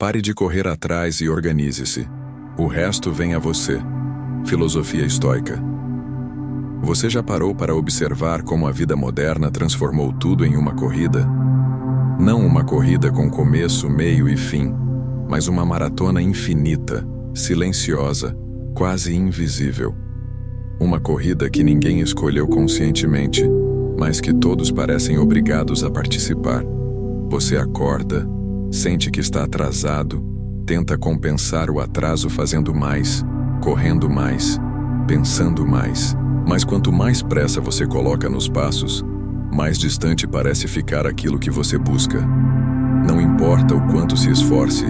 Pare de correr atrás e organize-se. O resto vem a você. Filosofia estoica. Você já parou para observar como a vida moderna transformou tudo em uma corrida? Não uma corrida com começo, meio e fim, mas uma maratona infinita, silenciosa, quase invisível. Uma corrida que ninguém escolheu conscientemente, mas que todos parecem obrigados a participar. Você acorda, sente que está atrasado, tenta compensar o atraso fazendo mais, correndo mais, pensando mais. Mas quanto mais pressa você coloca nos passos, mais distante parece ficar aquilo que você busca. Não importa o quanto se esforce,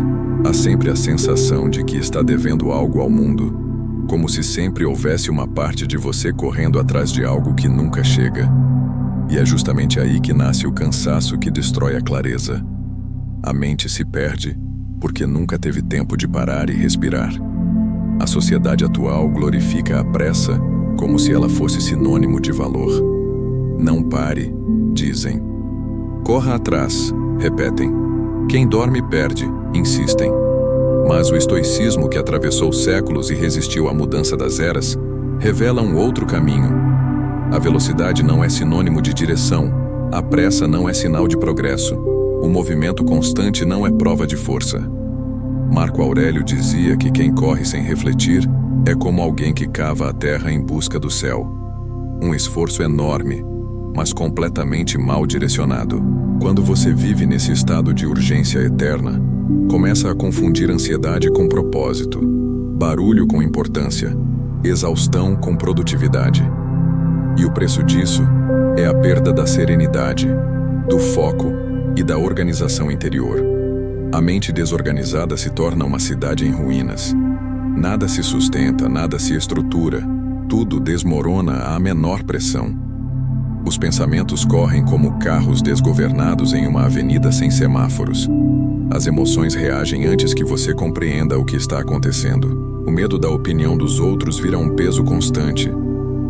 há sempre a sensação de que está devendo algo ao mundo, como se sempre houvesse uma parte de você correndo atrás de algo que nunca chega. E é justamente aí que nasce o cansaço que destrói a clareza. A mente se perde porque nunca teve tempo de parar e respirar. A sociedade atual glorifica a pressa como se ela fosse sinônimo de valor. Não pare, dizem. Corra atrás, repetem. Quem dorme perde, insistem. Mas o estoicismo que atravessou séculos e resistiu à mudança das eras, revela um outro caminho. A velocidade não é sinônimo de direção, a pressa não é sinal de progresso, o movimento constante não é prova de força. Marco Aurélio dizia que quem corre sem refletir é como alguém que cava a terra em busca do céu. Um esforço enorme, mas completamente mal direcionado. Quando você vive nesse estado de urgência eterna, começa a confundir ansiedade com propósito, barulho com importância, exaustão com produtividade. E o preço disso é a perda da serenidade, do foco e da organização interior. A mente desorganizada se torna uma cidade em ruínas. Nada se sustenta, nada se estrutura, tudo desmorona à menor pressão. Os pensamentos correm como carros desgovernados em uma avenida sem semáforos. As emoções reagem antes que você compreenda o que está acontecendo. O medo da opinião dos outros vira um peso constante.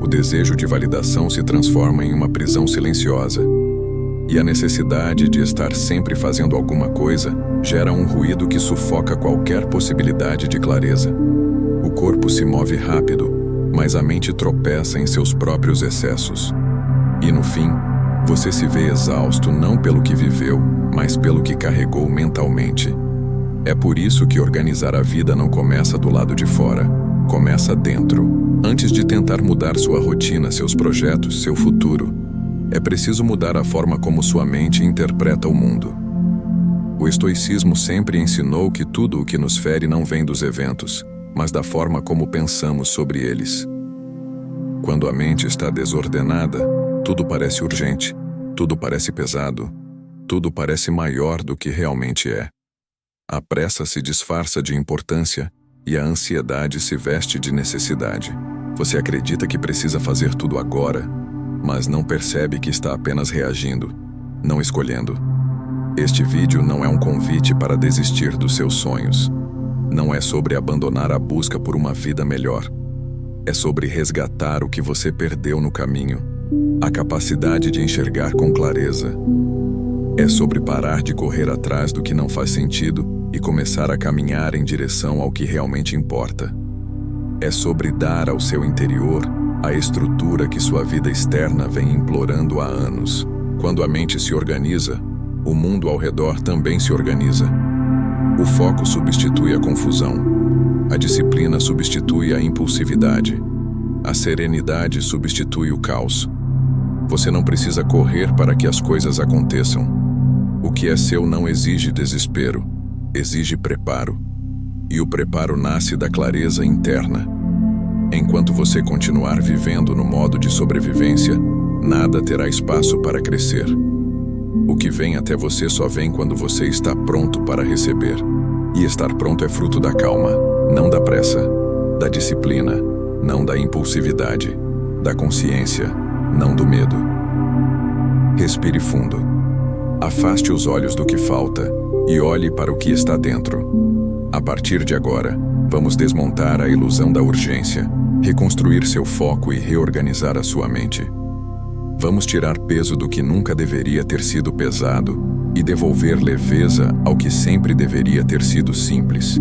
O desejo de validação se transforma em uma prisão silenciosa. E a necessidade de estar sempre fazendo alguma coisa gera um ruído que sufoca qualquer possibilidade de clareza. O corpo se move rápido, mas a mente tropeça em seus próprios excessos. E no fim, você se vê exausto não pelo que viveu, mas pelo que carregou mentalmente. É por isso que organizar a vida não começa do lado de fora, começa dentro. Antes de tentar mudar sua rotina, seus projetos, seu futuro, é preciso mudar a forma como sua mente interpreta o mundo. O estoicismo sempre ensinou que tudo o que nos fere não vem dos eventos, mas da forma como pensamos sobre eles. Quando a mente está desordenada, tudo parece urgente, tudo parece pesado, tudo parece maior do que realmente é. A pressa se disfarça de importância e a ansiedade se veste de necessidade. Você acredita que precisa fazer tudo agora, mas não percebe que está apenas reagindo, não escolhendo. Este vídeo não é um convite para desistir dos seus sonhos. Não é sobre abandonar a busca por uma vida melhor. É sobre resgatar o que você perdeu no caminho, a capacidade de enxergar com clareza. É sobre parar de correr atrás do que não faz sentido e começar a caminhar em direção ao que realmente importa. É sobre dar ao seu interior a estrutura que sua vida externa vem implorando há anos. Quando a mente se organiza, o mundo ao redor também se organiza. O foco substitui a confusão. A disciplina substitui a impulsividade. A serenidade substitui o caos. Você não precisa correr para que as coisas aconteçam. O que é seu não exige desespero, exige preparo. E o preparo nasce da clareza interna. Enquanto você continuar vivendo no modo de sobrevivência, nada terá espaço para crescer. O que vem até você só vem quando você está pronto para receber. E estar pronto é fruto da calma, não da pressa, da disciplina, não da impulsividade, da consciência, não do medo. Respire fundo. Afaste os olhos do que falta e olhe para o que está dentro. A partir de agora, vamos desmontar a ilusão da urgência, reconstruir seu foco e reorganizar a sua mente. Vamos tirar peso do que nunca deveria ter sido pesado e devolver leveza ao que sempre deveria ter sido simples.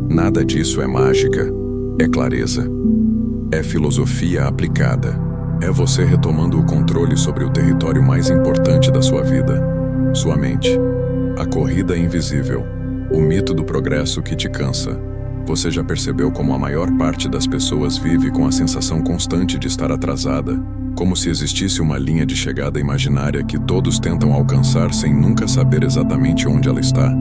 Nada disso é mágica, é clareza. É filosofia aplicada. É você retomando o controle sobre o território mais importante da sua vida, sua mente. A corrida invisível, o mito do progresso que te cansa. Você já percebeu como a maior parte das pessoas vive com a sensação constante de estar atrasada, como se existisse uma linha de chegada imaginária que todos tentam alcançar sem nunca saber exatamente onde ela está?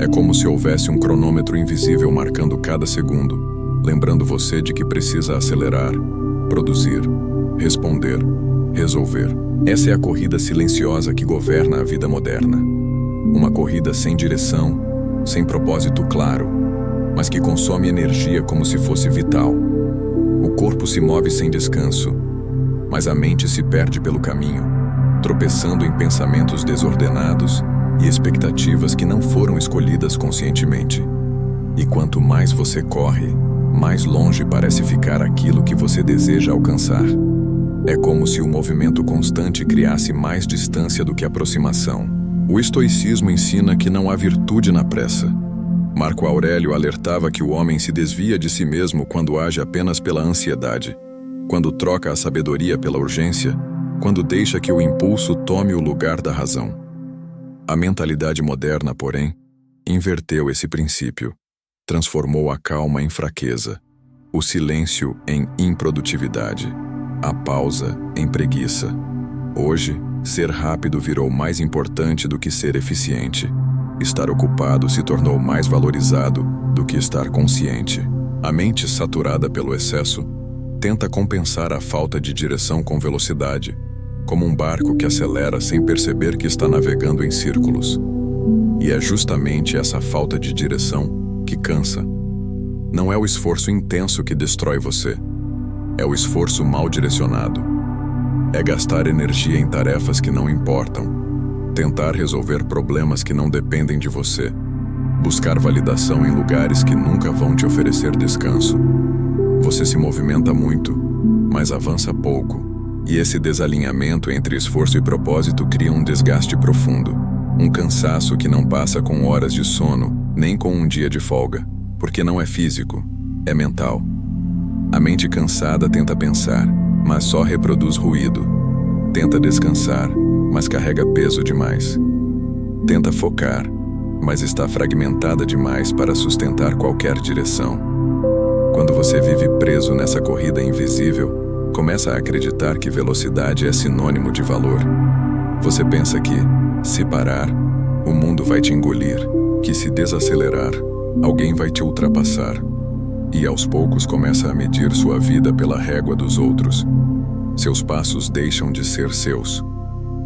É como se houvesse um cronômetro invisível marcando cada segundo, lembrando você de que precisa acelerar, produzir, responder, resolver. Essa é a corrida silenciosa que governa a vida moderna. Uma corrida sem direção, sem propósito claro, mas que consome energia como se fosse vital. O corpo se move sem descanso, mas a mente se perde pelo caminho, tropeçando em pensamentos desordenados e expectativas que não foram escolhidas conscientemente. E quanto mais você corre, mais longe parece ficar aquilo que você deseja alcançar. É como se o movimento constante criasse mais distância do que aproximação. O estoicismo ensina que não há virtude na pressa. Marco Aurélio alertava que o homem se desvia de si mesmo quando age apenas pela ansiedade, quando troca a sabedoria pela urgência, quando deixa que o impulso tome o lugar da razão. A mentalidade moderna, porém, inverteu esse princípio, transformou a calma em fraqueza, o silêncio em improdutividade, a pausa em preguiça. Hoje, ser rápido virou mais importante do que ser eficiente. Estar ocupado se tornou mais valorizado do que estar consciente. A mente saturada pelo excesso tenta compensar a falta de direção com velocidade, como um barco que acelera sem perceber que está navegando em círculos. E é justamente essa falta de direção que cansa. Não é o esforço intenso que destrói você, é o esforço mal direcionado. É gastar energia em tarefas que não importam, tentar resolver problemas que não dependem de você, buscar validação em lugares que nunca vão te oferecer descanso. Você se movimenta muito, mas avança pouco, e esse desalinhamento entre esforço e propósito cria um desgaste profundo, um cansaço que não passa com horas de sono, nem com um dia de folga, porque não é físico, é mental. A mente cansada tenta pensar, mas só reproduz ruído. Tenta descansar, mas carrega peso demais. Tenta focar, mas está fragmentada demais para sustentar qualquer direção. Quando você vive preso nessa corrida invisível, começa a acreditar que velocidade é sinônimo de valor. Você pensa que, se parar, o mundo vai te engolir, que se desacelerar, alguém vai te ultrapassar. E aos poucos começa a medir sua vida pela régua dos outros. Seus passos deixam de ser seus.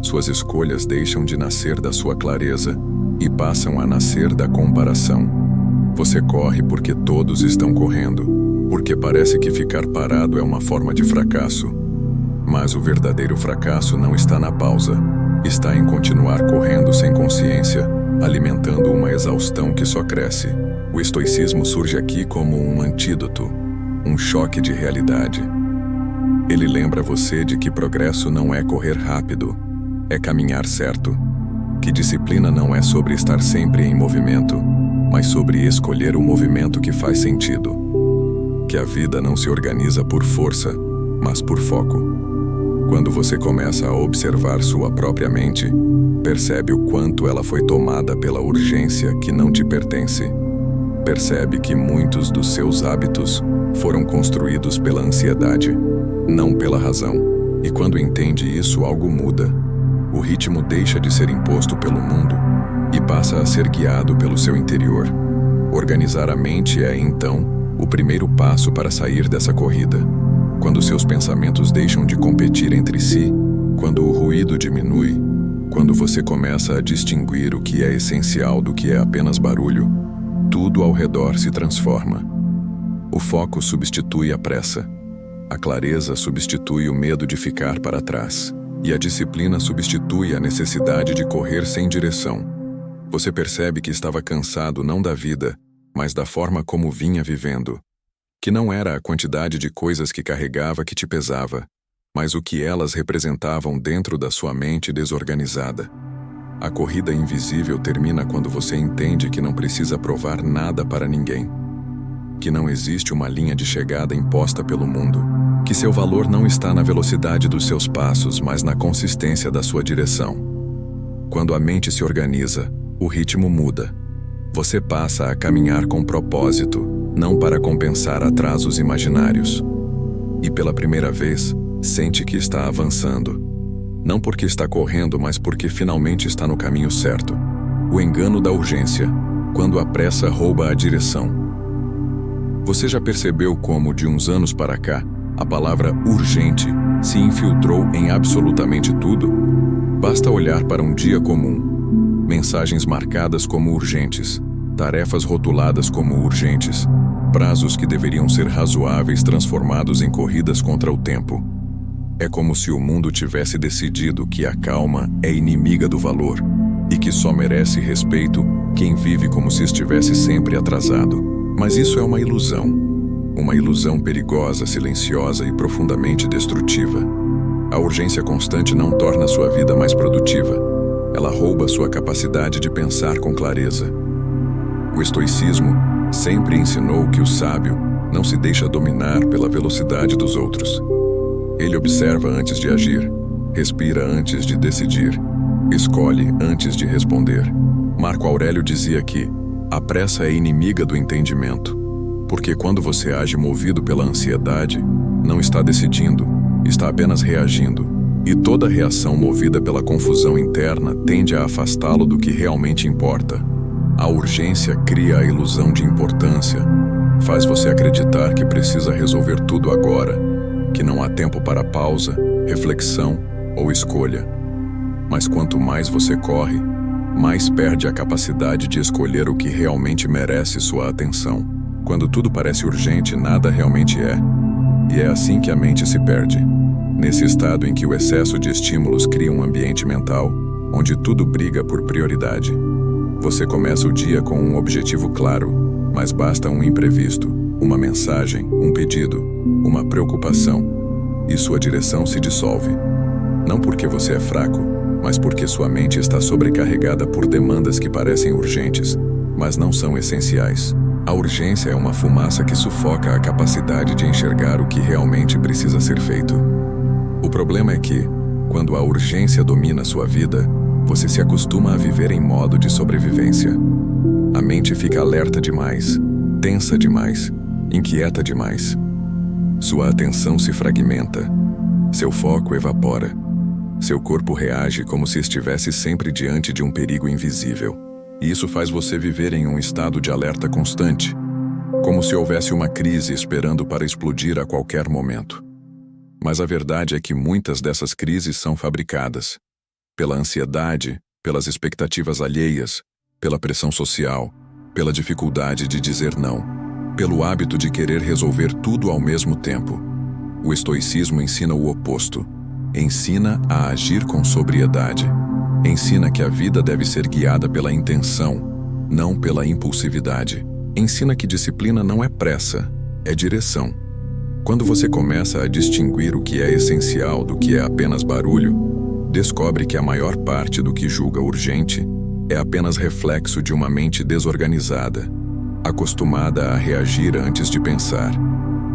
Suas escolhas deixam de nascer da sua clareza e passam a nascer da comparação. Você corre porque todos estão correndo, porque parece que ficar parado é uma forma de fracasso. Mas o verdadeiro fracasso não está na pausa, está em continuar correndo sem consciência, alimentando uma exaustão que só cresce. O estoicismo surge aqui como um antídoto, um choque de realidade. Ele lembra você de que progresso não é correr rápido, é caminhar certo. Que disciplina não é sobre estar sempre em movimento, mas sobre escolher o movimento que faz sentido. Que a vida não se organiza por força, mas por foco. Quando você começa a observar sua própria mente, percebe o quanto ela foi tomada pela urgência que não te pertence. Percebe que muitos dos seus hábitos foram construídos pela ansiedade, não pela razão. E quando entende isso, algo muda. O ritmo deixa de ser imposto pelo mundo e passa a ser guiado pelo seu interior. Organizar a mente é, então, o primeiro passo para sair dessa corrida. Quando seus pensamentos deixam de competir entre si, quando o ruído diminui, quando você começa a distinguir o que é essencial do que é apenas barulho, tudo ao redor se transforma. O foco substitui a pressa. A clareza substitui o medo de ficar para trás. E a disciplina substitui a necessidade de correr sem direção. Você percebe que estava cansado não da vida, mas da forma como vinha vivendo. Que não era a quantidade de coisas que carregava que te pesava, mas o que elas representavam dentro da sua mente desorganizada. A corrida invisível termina quando você entende que não precisa provar nada para ninguém. Que não existe uma linha de chegada imposta pelo mundo. Que seu valor não está na velocidade dos seus passos, mas na consistência da sua direção. Quando a mente se organiza, o ritmo muda. Você passa a caminhar com propósito, não para compensar atrasos imaginários. E pela primeira vez, sente que está avançando. Não porque está correndo, mas porque finalmente está no caminho certo. O engano da urgência, quando a pressa rouba a direção. Você já percebeu como, de uns anos para cá, a palavra urgente se infiltrou em absolutamente tudo? Basta olhar para um dia comum. Mensagens marcadas como urgentes, tarefas rotuladas como urgentes, prazos que deveriam ser razoáveis transformados em corridas contra o tempo. É como se o mundo tivesse decidido que a calma é inimiga do valor e que só merece respeito quem vive como se estivesse sempre atrasado. Mas isso é uma ilusão perigosa, silenciosa e profundamente destrutiva. A urgência constante não torna sua vida mais produtiva. Ela rouba sua capacidade de pensar com clareza. O estoicismo sempre ensinou que o sábio não se deixa dominar pela velocidade dos outros. Ele observa antes de agir, respira antes de decidir, escolhe antes de responder. Marco Aurélio dizia que a pressa é inimiga do entendimento, porque quando você age movido pela ansiedade, não está decidindo, está apenas reagindo, e toda reação movida pela confusão interna tende a afastá-lo do que realmente importa. A urgência cria a ilusão de importância, faz você acreditar que precisa resolver tudo agora, que não há tempo para pausa, reflexão ou escolha. Mas quanto mais você corre, mais perde a capacidade de escolher o que realmente merece sua atenção. Quando tudo parece urgente, nada realmente é. E é assim que a mente se perde. Nesse estado em que o excesso de estímulos cria um ambiente mental, onde tudo briga por prioridade. Você começa o dia com um objetivo claro, mas basta um imprevisto, uma mensagem, um pedido, uma preocupação, e sua direção se dissolve. Não porque você é fraco, mas porque sua mente está sobrecarregada por demandas que parecem urgentes, mas não são essenciais. A urgência é uma fumaça que sufoca a capacidade de enxergar o que realmente precisa ser feito. O problema é que, quando a urgência domina sua vida, você se acostuma a viver em modo de sobrevivência. A mente fica alerta demais, tensa demais, inquieta demais. Sua atenção se fragmenta, seu foco evapora, seu corpo reage como se estivesse sempre diante de um perigo invisível. E isso faz você viver em um estado de alerta constante, como se houvesse uma crise esperando para explodir a qualquer momento. Mas a verdade é que muitas dessas crises são fabricadas pela ansiedade, pelas expectativas alheias, pela pressão social, pela dificuldade de dizer não, pelo hábito de querer resolver tudo ao mesmo tempo. O estoicismo ensina o oposto. Ensina a agir com sobriedade. Ensina que a vida deve ser guiada pela intenção, não pela impulsividade. Ensina que disciplina não é pressa, é direção. Quando você começa a distinguir o que é essencial do que é apenas barulho, descobre que a maior parte do que julga urgente é apenas reflexo de uma mente desorganizada, acostumada a reagir antes de pensar.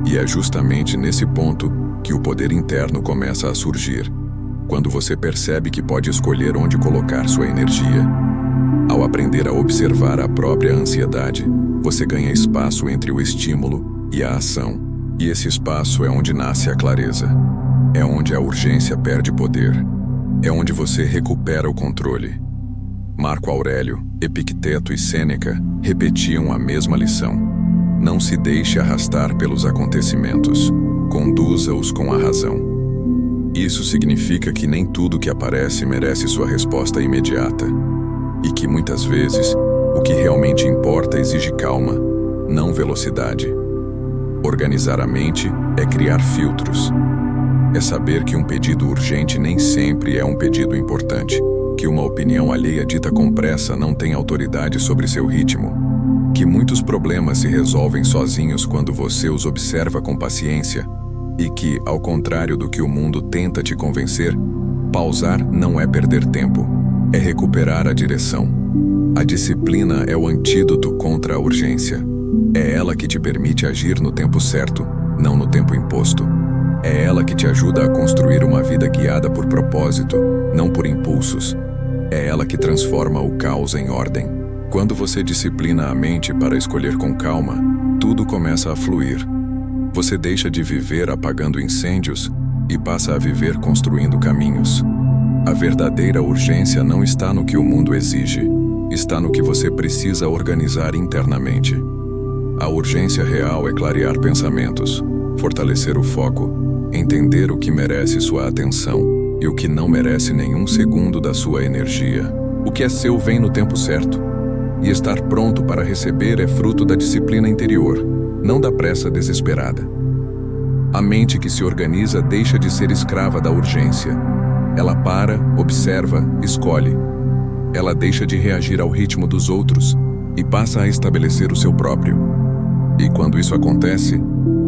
E é justamente nesse ponto que o poder interno começa a surgir, quando você percebe que pode escolher onde colocar sua energia. Ao aprender a observar a própria ansiedade, você ganha espaço entre o estímulo e a ação. E esse espaço é onde nasce a clareza. É onde a urgência perde poder. É onde você recupera o controle. Marco Aurélio, Epicteto e Sêneca repetiam a mesma lição. Não se deixe arrastar pelos acontecimentos. Conduza-os com a razão. Isso significa que nem tudo que aparece merece sua resposta imediata. E que muitas vezes, o que realmente importa exige calma, não velocidade. Organizar a mente é criar filtros. É saber que um pedido urgente nem sempre é um pedido importante, que uma opinião alheia dita com pressa não tem autoridade sobre seu ritmo, que muitos problemas se resolvem sozinhos quando você os observa com paciência, e que, ao contrário do que o mundo tenta te convencer, pausar não é perder tempo, é recuperar a direção. A disciplina é o antídoto contra a urgência. É ela que te permite agir no tempo certo, não no tempo imposto. É ela que te ajuda a construir uma vida guiada por propósito, não por impulsos. É ela que transforma o caos em ordem. Quando você disciplina a mente para escolher com calma, tudo começa a fluir. Você deixa de viver apagando incêndios e passa a viver construindo caminhos. A verdadeira urgência não está no que o mundo exige, está no que você precisa organizar internamente. A urgência real é clarear pensamentos, fortalecer o foco, entender o que merece sua atenção e o que não merece nenhum segundo da sua energia. O que é seu vem no tempo certo, e estar pronto para receber é fruto da disciplina interior, não da pressa desesperada. A mente que se organiza deixa de ser escrava da urgência. Ela para, observa, escolhe. Ela deixa de reagir ao ritmo dos outros e passa a estabelecer o seu próprio. E quando isso acontece,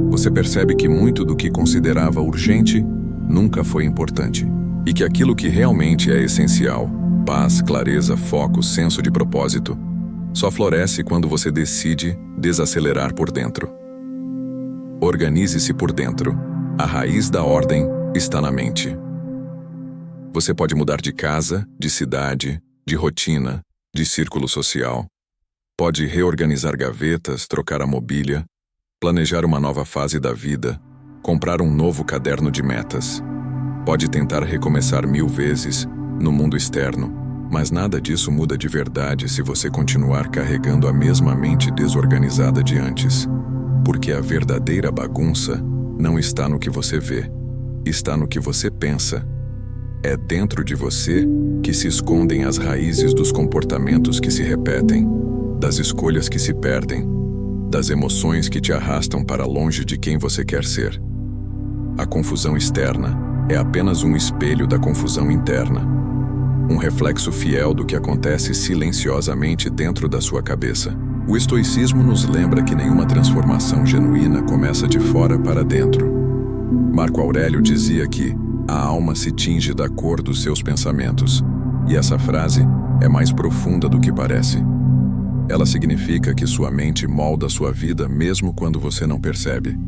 você percebe que muito do que considerava urgente nunca foi importante. E que aquilo que realmente é essencial, paz, clareza, foco, senso de propósito, só floresce quando você decide desacelerar por dentro. Organize-se por dentro. A raiz da ordem está na mente. Você pode mudar de casa, de cidade, de rotina, de círculo social. Pode reorganizar gavetas, trocar a mobília, planejar uma nova fase da vida, comprar um novo caderno de metas. Pode tentar recomeçar 1000 vezes no mundo externo, mas nada disso muda de verdade se você continuar carregando a mesma mente desorganizada de antes. Porque a verdadeira bagunça não está no que você vê, está no que você pensa. É dentro de você que se escondem as raízes dos comportamentos que se repetem, das escolhas que se perdem, das emoções que te arrastam para longe de quem você quer ser. A confusão externa é apenas um espelho da confusão interna, um reflexo fiel do que acontece silenciosamente dentro da sua cabeça. O estoicismo nos lembra que nenhuma transformação genuína começa de fora para dentro. Marco Aurélio dizia que a alma se tinge da cor dos seus pensamentos, e essa frase é mais profunda do que parece. Ela significa que sua mente molda sua vida mesmo quando você não percebe.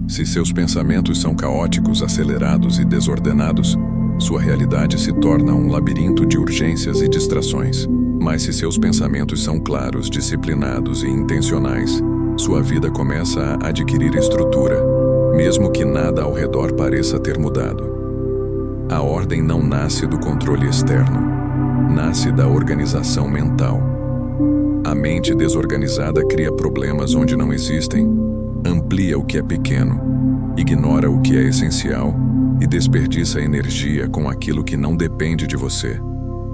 Se seus pensamentos são caóticos, acelerados e desordenados, sua realidade se torna um labirinto de urgências e distrações. Mas se seus pensamentos são claros, disciplinados e intencionais, sua vida começa a adquirir estrutura, mesmo que nada ao redor pareça ter mudado. A ordem não nasce do controle externo, nasce da organização mental. A mente desorganizada cria problemas onde não existem, amplia o que é pequeno, ignora o que é essencial e desperdiça energia com aquilo que não depende de você.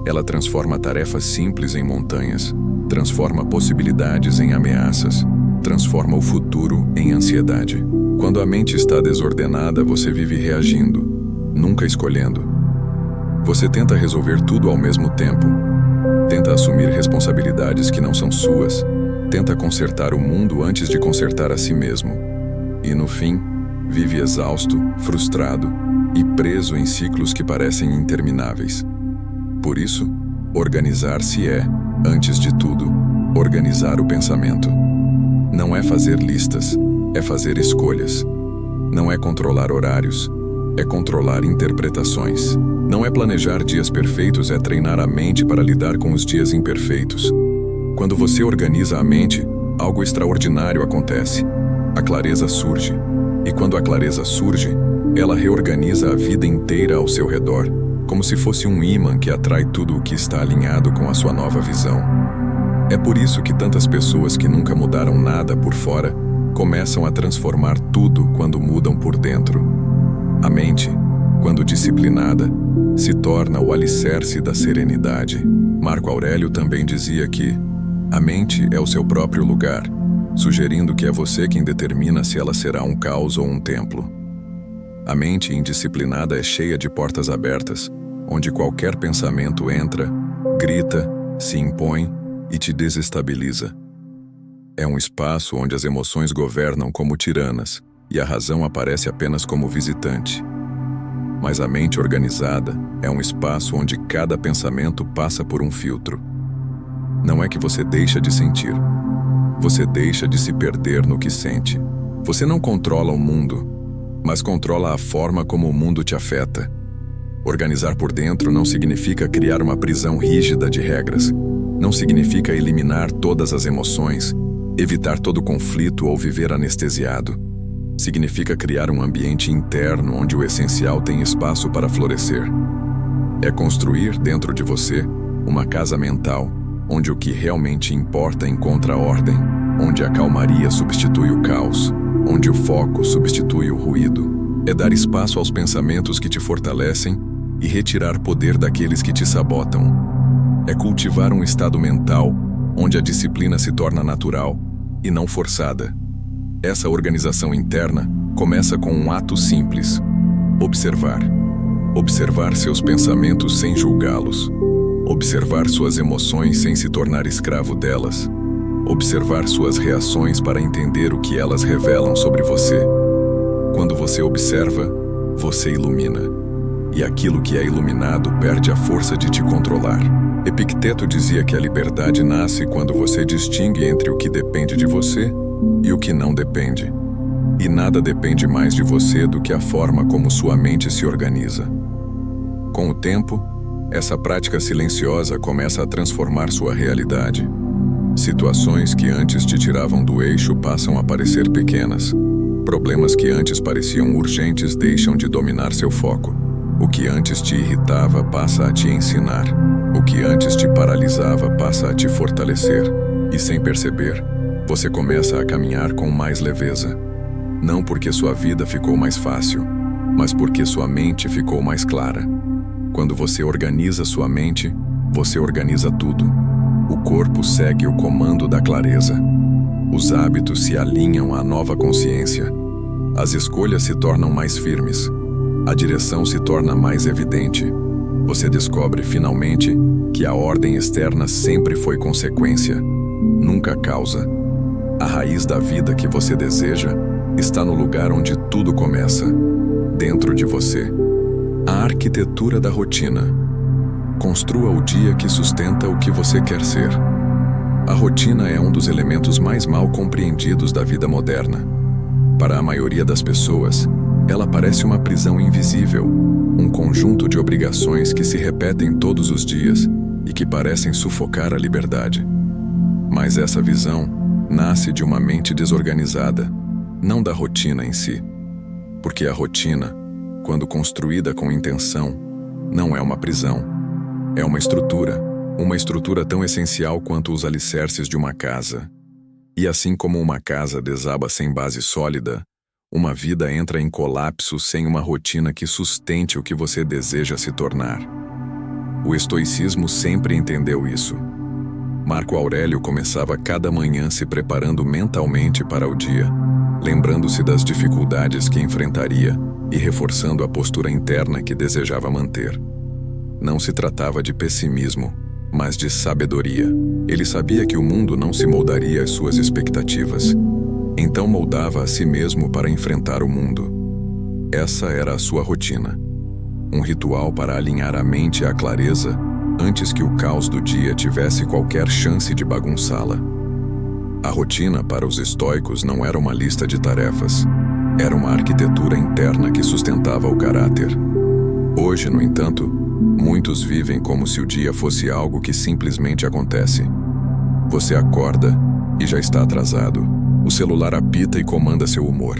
Ela transforma tarefas simples em montanhas, transforma possibilidades em ameaças, transforma o futuro em ansiedade. Quando a mente está desordenada, você vive reagindo, nunca escolhendo. Você tenta resolver tudo ao mesmo tempo, tenta assumir responsabilidades que não são suas, tenta consertar o mundo antes de consertar a si mesmo. E no fim, vive exausto, frustrado e preso em ciclos que parecem intermináveis. Por isso, organizar-se é, antes de tudo, organizar o pensamento. Não é fazer listas, é fazer escolhas. Não é controlar horários, é controlar interpretações. Não é planejar dias perfeitos, é treinar a mente para lidar com os dias imperfeitos. Quando você organiza a mente, algo extraordinário acontece. A clareza surge. E quando a clareza surge, ela reorganiza a vida inteira ao seu redor, como se fosse um ímã que atrai tudo o que está alinhado com a sua nova visão. É por isso que tantas pessoas que nunca mudaram nada por fora começam a transformar tudo quando mudam por dentro. A mente, quando disciplinada, se torna o alicerce da serenidade. Marco Aurélio também dizia que a mente é o seu próprio lugar, sugerindo que é você quem determina se ela será um caos ou um templo. A mente indisciplinada é cheia de portas abertas, onde qualquer pensamento entra, grita, se impõe e te desestabiliza. É um espaço onde as emoções governam como tiranas e a razão aparece apenas como visitante. Mas a mente organizada é um espaço onde cada pensamento passa por um filtro. Não é que você deixa de sentir. Você deixa de se perder no que sente. Você não controla o mundo, mas controla a forma como o mundo te afeta. Organizar por dentro não significa criar uma prisão rígida de regras. Não significa eliminar todas as emoções, evitar todo conflito ou viver anestesiado. Significa criar um ambiente interno onde o essencial tem espaço para florescer. É construir dentro de você uma casa mental, onde o que realmente importa encontra ordem, onde a calmaria substitui o caos, onde o foco substitui o ruído. É dar espaço aos pensamentos que te fortalecem e retirar poder daqueles que te sabotam. É cultivar um estado mental onde a disciplina se torna natural e não forçada. Essa organização interna começa com um ato simples: observar. Observar seus pensamentos sem julgá-los. Observar suas emoções sem se tornar escravo delas. Observar suas reações para entender o que elas revelam sobre você. Quando você observa, você ilumina. E aquilo que é iluminado perde a força de te controlar. Epicteto dizia que a liberdade nasce quando você distingue entre o que depende de você e o que não depende. E nada depende mais de você do que a forma como sua mente se organiza. Com o tempo, essa prática silenciosa começa a transformar sua realidade. Situações que antes te tiravam do eixo passam a parecer pequenas. Problemas que antes pareciam urgentes deixam de dominar seu foco. O que antes te irritava passa a te ensinar. O que antes te paralisava passa a te fortalecer. E sem perceber, você começa a caminhar com mais leveza. Não porque sua vida ficou mais fácil, mas porque sua mente ficou mais clara. Quando você organiza sua mente, você organiza tudo. O corpo segue o comando da clareza. Os hábitos se alinham à nova consciência. As escolhas se tornam mais firmes. A direção se torna mais evidente. Você descobre finalmente que a ordem externa sempre foi consequência, nunca causa. A raiz da vida que você deseja está no lugar onde tudo começa, dentro de você. A arquitetura da rotina. Construa o dia que sustenta o que você quer ser. A rotina é um dos elementos mais mal compreendidos da vida moderna. Para a maioria das pessoas, ela parece uma prisão invisível, um conjunto de obrigações que se repetem todos os dias e que parecem sufocar a liberdade. Mas essa visão nasce de uma mente desorganizada, não da rotina em si. Porque a rotina, quando construída com intenção, não é uma prisão. É uma estrutura tão essencial quanto os alicerces de uma casa. E assim como uma casa desaba sem base sólida, uma vida entra em colapso sem uma rotina que sustente o que você deseja se tornar. O estoicismo sempre entendeu isso. Marco Aurélio começava cada manhã se preparando mentalmente para o dia, lembrando-se das dificuldades que enfrentaria e reforçando a postura interna que desejava manter. Não se tratava de pessimismo, mas de sabedoria. Ele sabia que o mundo não se moldaria às suas expectativas. Então moldava a si mesmo para enfrentar o mundo. Essa era a sua rotina. Um ritual para alinhar a mente à clareza antes que o caos do dia tivesse qualquer chance de bagunçá-la. A rotina para os estoicos não era uma lista de tarefas. Era uma arquitetura interna que sustentava o caráter. Hoje, no entanto, muitos vivem como se o dia fosse algo que simplesmente acontece. Você acorda e já está atrasado. O celular apita e comanda seu humor.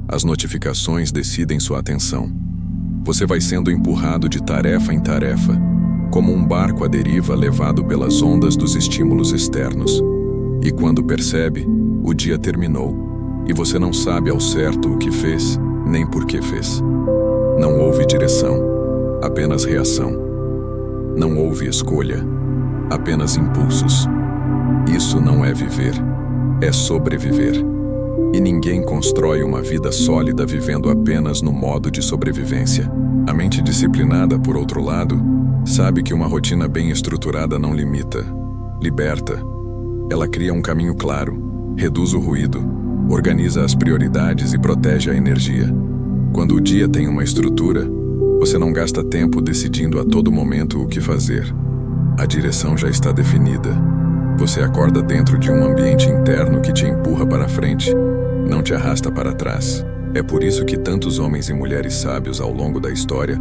As notificações decidem sua atenção. Você vai sendo empurrado de tarefa em tarefa, como um barco à deriva levado pelas ondas dos estímulos externos. E quando percebe, o dia terminou, e você não sabe ao certo o que fez, nem por que fez. Não houve direção, apenas reação. Não houve escolha, apenas impulsos. Isso não é viver, é sobreviver. E ninguém constrói uma vida sólida vivendo apenas no modo de sobrevivência. A mente disciplinada, por outro lado, sabe que uma rotina bem estruturada não limita, liberta. Ela cria um caminho claro, reduz o ruído, organiza as prioridades e protege a energia. Quando o dia tem uma estrutura, Você não gasta tempo decidindo a todo momento o que fazer. A direção já está definida. Você acorda dentro de um ambiente interno que te empurra para frente, não te arrasta para trás. É por isso que tantos homens e mulheres sábios ao longo da história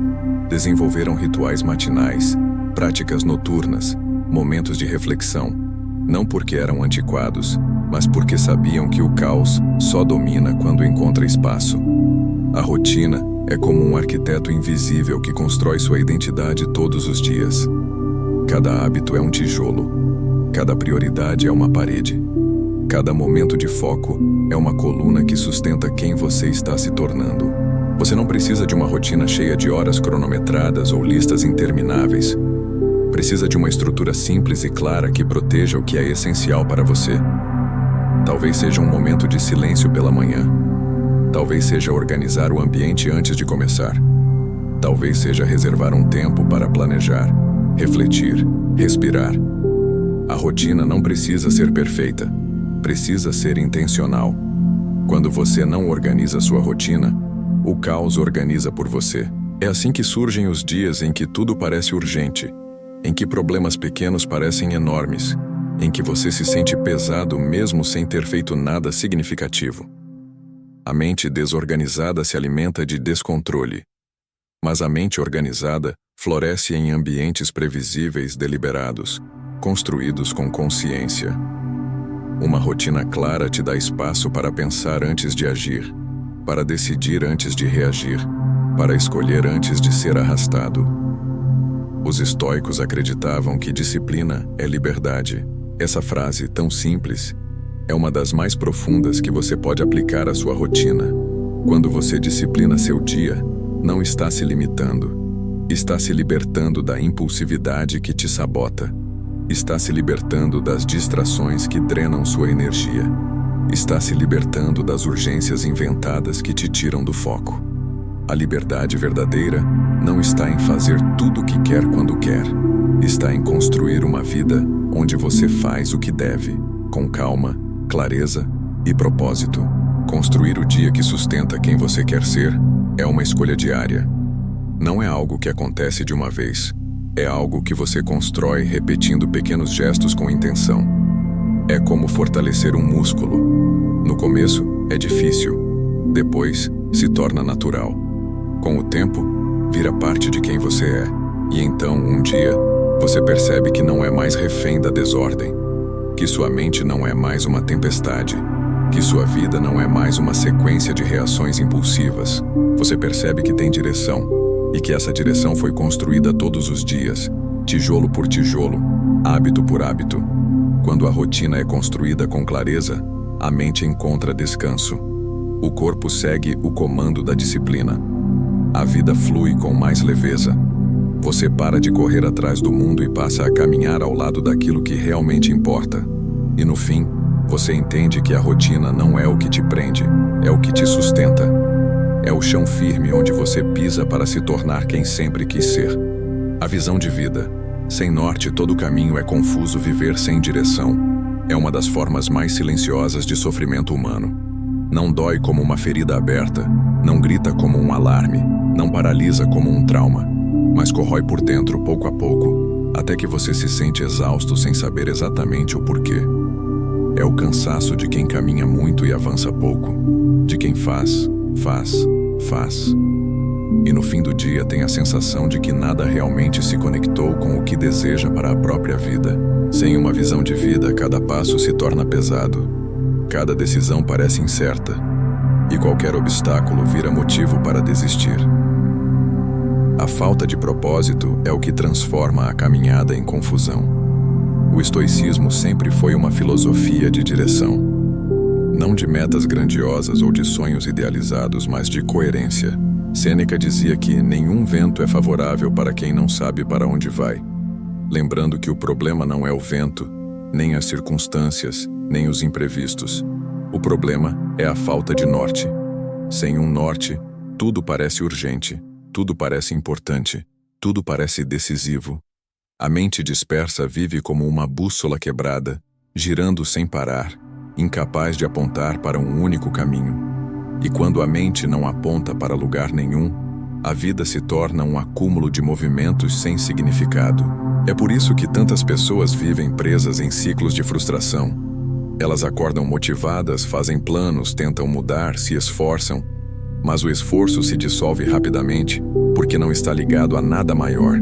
desenvolveram rituais matinais, práticas noturnas, momentos de reflexão, não porque eram antiquados, mas porque sabiam que o caos só domina quando encontra espaço. A rotina é como um arquiteto invisível que constrói sua identidade todos os dias. Cada hábito é um tijolo, cada prioridade é uma parede, cada momento de foco é uma coluna que sustenta quem você está se tornando. Você não precisa de uma rotina cheia de horas cronometradas ou listas intermináveis. Precisa de uma estrutura simples e clara que proteja o que é essencial para você. Talvez seja um momento de silêncio pela manhã. Talvez seja organizar o ambiente antes de começar. Talvez seja reservar um tempo para planejar, refletir, respirar. A rotina não precisa ser perfeita. Precisa ser intencional. Quando você não organiza sua rotina, o caos organiza por você. É assim que surgem os dias em que tudo parece urgente, em que problemas pequenos parecem enormes, em que você se sente pesado mesmo sem ter feito nada significativo. A mente desorganizada se alimenta de descontrole, mas a mente organizada floresce em ambientes previsíveis, deliberados, construídos com consciência. Uma rotina clara te dá espaço para pensar antes de agir, para decidir antes de reagir, para escolher antes de ser arrastado. Os estoicos acreditavam que disciplina é liberdade. Essa frase, tão simples, é uma das mais profundas que você pode aplicar à sua rotina. Quando você disciplina seu dia, não está se limitando. Está se libertando da impulsividade que te sabota. Está se libertando das distrações que drenam sua energia. Está se libertando das urgências inventadas que te tiram do foco. A liberdade verdadeira não está em fazer tudo o que quer quando quer. Está em construir uma vida onde você faz o que deve, com calma, clareza e propósito. Construir o dia que sustenta quem você quer ser é uma escolha diária. Não é algo que acontece de uma vez. É algo que você constrói repetindo pequenos gestos com intenção. É como fortalecer um músculo. No começo, é difícil. Depois, se torna natural. Com o tempo, vira parte de quem você é. E então, um dia, você percebe que não é mais refém da desordem. Que sua mente não é mais uma tempestade. Que sua vida não é mais uma sequência de reações impulsivas. Você percebe que tem direção. E que essa direção foi construída todos os dias, tijolo por tijolo, hábito por hábito. Quando a rotina é construída com clareza, a mente encontra descanso. O corpo segue o comando da disciplina. A vida flui com mais leveza. Você para de correr atrás do mundo e passa a caminhar ao lado daquilo que realmente importa. E no fim, você entende que a rotina não é o que te prende, é o que te sustenta. É o chão firme onde você pisa para se tornar quem sempre quis ser. A visão de vida. Sem norte, todo caminho é confuso. Viver sem direção é uma das formas mais silenciosas de sofrimento humano. Não dói como uma ferida aberta, não grita como um alarme, não paralisa como um trauma, mas corrói por dentro pouco a pouco, até que você se sente exausto sem saber exatamente o porquê. É o cansaço de quem caminha muito e avança pouco, de quem faz. E no fim do dia tem a sensação de que nada realmente se conectou com o que deseja para a própria vida. Sem uma visão de vida, cada passo se torna pesado. Cada decisão parece incerta. E qualquer obstáculo vira motivo para desistir. A falta de propósito é o que transforma a caminhada em confusão. O estoicismo sempre foi uma filosofia de direção. Não de metas grandiosas ou de sonhos idealizados, mas de coerência. Sêneca dizia que nenhum vento é favorável para quem não sabe para onde vai. Lembrando que o problema não é o vento, nem as circunstâncias, nem os imprevistos. O problema é a falta de norte. Sem um norte, tudo parece urgente, tudo parece importante, tudo parece decisivo. A mente dispersa vive como uma bússola quebrada, girando sem parar, incapaz de apontar para um único caminho. E quando a mente não aponta para lugar nenhum, a vida se torna um acúmulo de movimentos sem significado. É por isso que tantas pessoas vivem presas em ciclos de frustração. Elas acordam motivadas, fazem planos, tentam mudar, se esforçam, mas o esforço se dissolve rapidamente porque não está ligado a nada maior.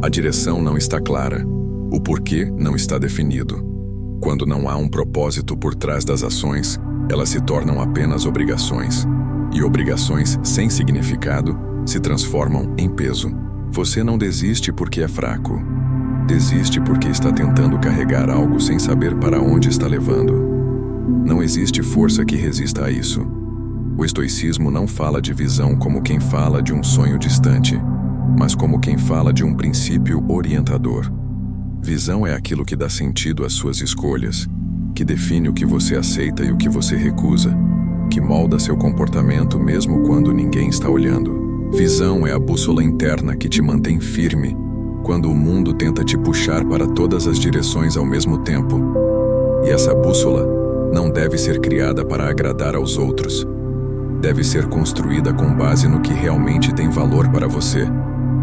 A direção não está clara. O porquê não está definido. Quando não há um propósito por trás das ações, elas se tornam apenas obrigações. E obrigações sem significado se transformam em peso. Você não desiste porque é fraco. Desiste porque está tentando carregar algo sem saber para onde está levando. Não existe força que resista a isso. O estoicismo não fala de visão como quem fala de um sonho distante, mas como quem fala de um princípio orientador. Visão é aquilo que dá sentido às suas escolhas, que define o que você aceita e o que você recusa, que molda seu comportamento mesmo quando ninguém está olhando. Visão é a bússola interna que te mantém firme quando o mundo tenta te puxar para todas as direções ao mesmo tempo. E essa bússola não deve ser criada para agradar aos outros. Deve ser construída com base no que realmente tem valor para você,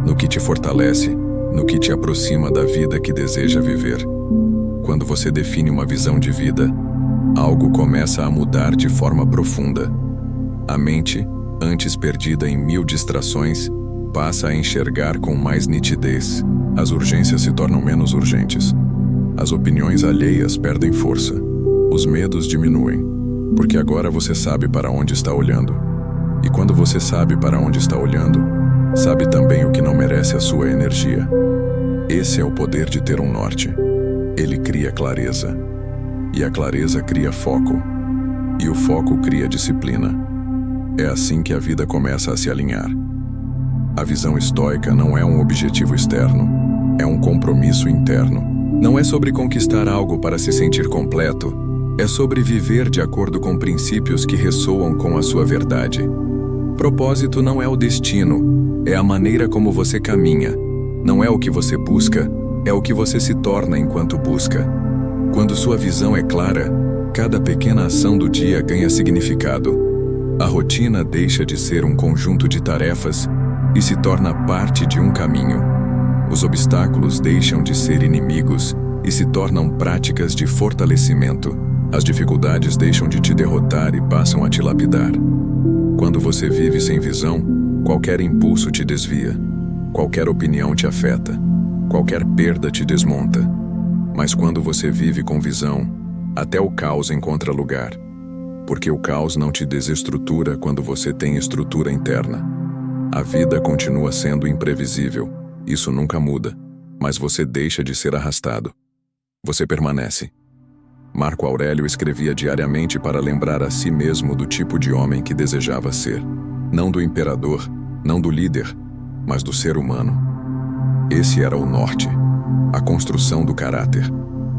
no que te fortalece, no que te aproxima da vida que deseja viver. Quando você define uma visão de vida, algo começa a mudar de forma profunda. A mente, antes perdida em 1000 distrações, passa a enxergar com mais nitidez. As urgências se tornam menos urgentes. As opiniões alheias perdem força. Os medos diminuem, porque agora você sabe para onde está olhando. E quando você sabe para onde está olhando, sabe também o que não merece a sua energia. Esse é o poder de ter um norte. Ele cria clareza. E a clareza cria foco. E o foco cria disciplina. É assim que a vida começa a se alinhar. A visão estoica não é um objetivo externo, é um compromisso interno. Não é sobre conquistar algo para se sentir completo, é sobre viver de acordo com princípios que ressoam com a sua verdade. Propósito não é o destino, é a maneira como você caminha. Não é o que você busca, é o que você se torna enquanto busca. Quando sua visão é clara, cada pequena ação do dia ganha significado. A rotina deixa de ser um conjunto de tarefas e se torna parte de um caminho. Os obstáculos deixam de ser inimigos e se tornam práticas de fortalecimento. As dificuldades deixam de te derrotar e passam a te lapidar. Quando você vive sem visão, qualquer impulso te desvia, qualquer opinião te afeta, qualquer perda te desmonta. Mas quando você vive com visão, até o caos encontra lugar, porque o caos não te desestrutura quando você tem estrutura interna. A vida continua sendo imprevisível, isso nunca muda, mas você deixa de ser arrastado. Você permanece. Marco Aurélio escrevia diariamente para lembrar a si mesmo do tipo de homem que desejava ser. Não do imperador, não do líder, mas do ser humano. Esse era o norte, a construção do caráter.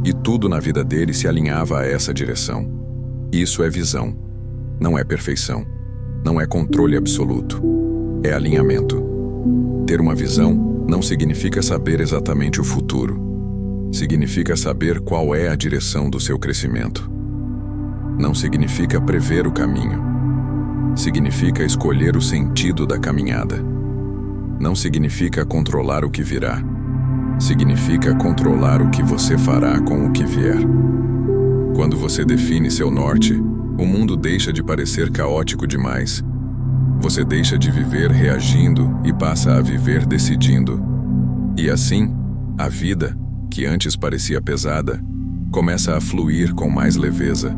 E tudo na vida dele se alinhava a essa direção. Isso é visão. Não é perfeição. Não é controle absoluto. É alinhamento. Ter uma visão não significa saber exatamente o futuro. Significa saber qual é a direção do seu crescimento. Não significa prever o caminho. Significa escolher o sentido da caminhada. Não significa controlar o que virá. Significa controlar o que você fará com o que vier. Quando você define seu norte, o mundo deixa de parecer caótico demais. Você deixa de viver reagindo e passa a viver decidindo. E assim, a vida, que antes parecia pesada, começa a fluir com mais leveza.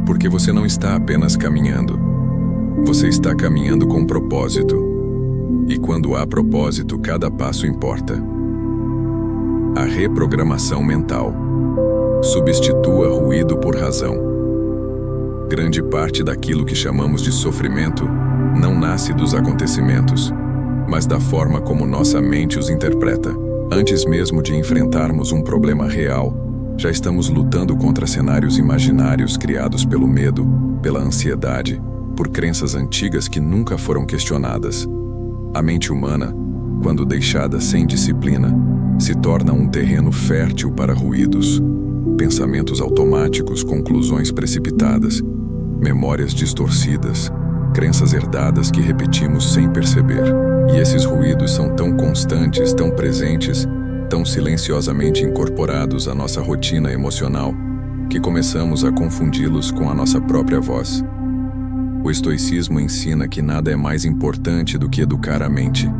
Porque você não está apenas caminhando. Você está caminhando com propósito. E quando há propósito, cada passo importa. A reprogramação mental. Substitua ruído por razão. Grande parte daquilo que chamamos de sofrimento não nasce dos acontecimentos, mas da forma como nossa mente os interpreta. Antes mesmo de enfrentarmos um problema real, já estamos lutando contra cenários imaginários criados pelo medo, pela ansiedade, por crenças antigas que nunca foram questionadas. A mente humana, quando deixada sem disciplina, se torna um terreno fértil para ruídos, pensamentos automáticos, conclusões precipitadas, memórias distorcidas, crenças herdadas que repetimos sem perceber. E esses ruídos são tão constantes, tão presentes, tão silenciosamente incorporados à nossa rotina emocional, que começamos a confundi-los com a nossa própria voz. O estoicismo ensina que nada é mais importante do que educar a mente.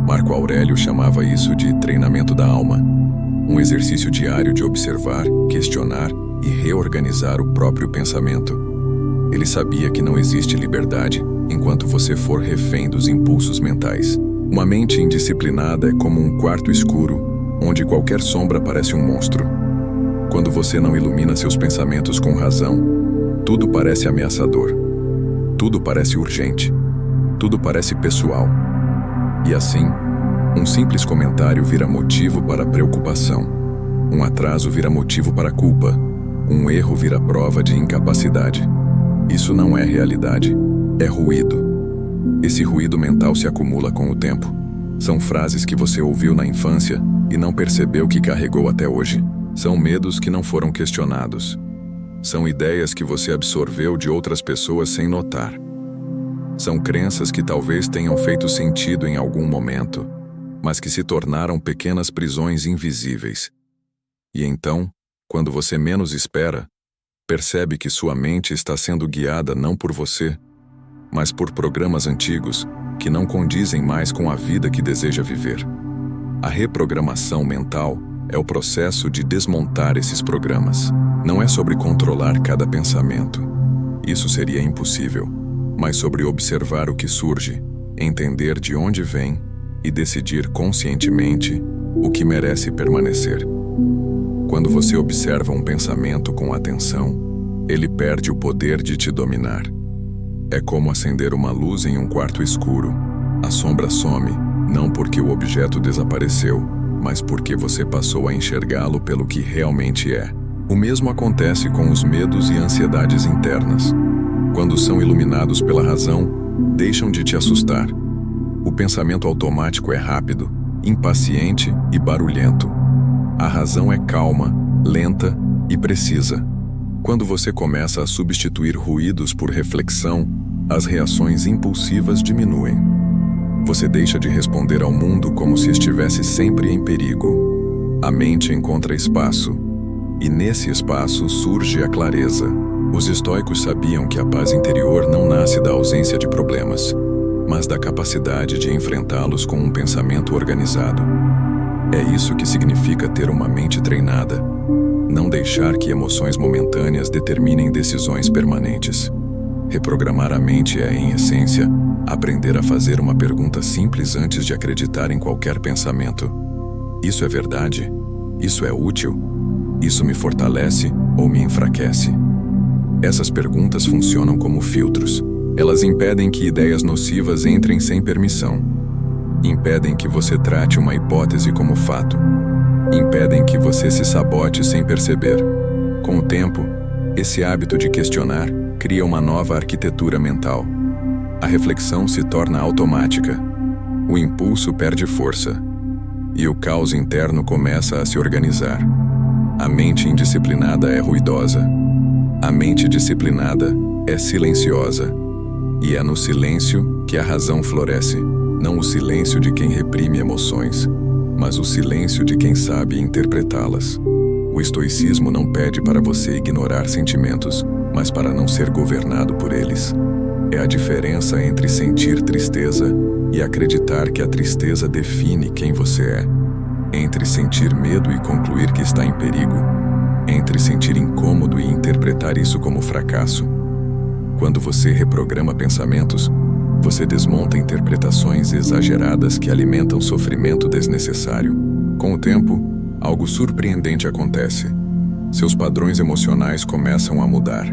Marco Aurélio chamava isso de treinamento da alma, um exercício diário de observar, questionar e reorganizar o próprio pensamento. Ele sabia que não existe liberdade enquanto você for refém dos impulsos mentais. Uma mente indisciplinada é como um quarto escuro, onde qualquer sombra parece um monstro. Quando você não ilumina seus pensamentos com razão, tudo parece ameaçador. Tudo parece urgente. Tudo parece pessoal. E assim, um simples comentário vira motivo para preocupação. Um atraso vira motivo para culpa. Um erro vira prova de incapacidade. Isso não é realidade, é ruído. Esse ruído mental se acumula com o tempo. São frases que você ouviu na infância e não percebeu que carregou até hoje. São medos que não foram questionados. São ideias que você absorveu de outras pessoas sem notar. São crenças que talvez tenham feito sentido em algum momento, mas que se tornaram pequenas prisões invisíveis. E então, quando você menos espera, percebe que sua mente está sendo guiada não por você, mas por programas antigos que não condizem mais com a vida que deseja viver. A reprogramação mental é o processo de desmontar esses programas. Não é sobre controlar cada pensamento. Isso seria impossível, mas sobre observar o que surge, entender de onde vem e decidir conscientemente o que merece permanecer. Quando você observa um pensamento com atenção, ele perde o poder de te dominar. É como acender uma luz em um quarto escuro. A sombra some, não porque o objeto desapareceu, mas porque você passou a enxergá-lo pelo que realmente é. O mesmo acontece com os medos e ansiedades internas. Quando são iluminados pela razão, deixam de te assustar. O pensamento automático é rápido, impaciente e barulhento. A razão é calma, lenta e precisa. Quando você começa a substituir ruídos por reflexão, as reações impulsivas diminuem. Você deixa de responder ao mundo como se estivesse sempre em perigo. A mente encontra espaço, e nesse espaço surge a clareza. Os estoicos sabiam que a paz interior não nasce da ausência de problemas, mas da capacidade de enfrentá-los com um pensamento organizado. É isso que significa ter uma mente treinada. Não deixar que emoções momentâneas determinem decisões permanentes. Reprogramar a mente é, em essência, aprender a fazer uma pergunta simples antes de acreditar em qualquer pensamento. Isso é verdade? Isso é útil? Isso me fortalece ou me enfraquece? Essas perguntas funcionam como filtros. Elas impedem que ideias nocivas entrem sem permissão. Impedem que você trate uma hipótese como fato. Impedem que você se sabote sem perceber. Com o tempo, esse hábito de questionar cria uma nova arquitetura mental. A reflexão se torna automática. O impulso perde força. E o caos interno começa a se organizar. A mente indisciplinada é ruidosa. A mente disciplinada é silenciosa. E é no silêncio que a razão floresce. Não o silêncio de quem reprime emoções, mas o silêncio de quem sabe interpretá-las. O estoicismo não pede para você ignorar sentimentos, mas para não ser governado por eles. É a diferença entre sentir tristeza e acreditar que a tristeza define quem você é. Entre sentir medo e concluir que está em perigo. Entre sentir incômodo e interpretar isso como fracasso. Quando você reprograma pensamentos, você desmonta interpretações exageradas que alimentam sofrimento desnecessário. Com o tempo, algo surpreendente acontece. Seus padrões emocionais começam a mudar.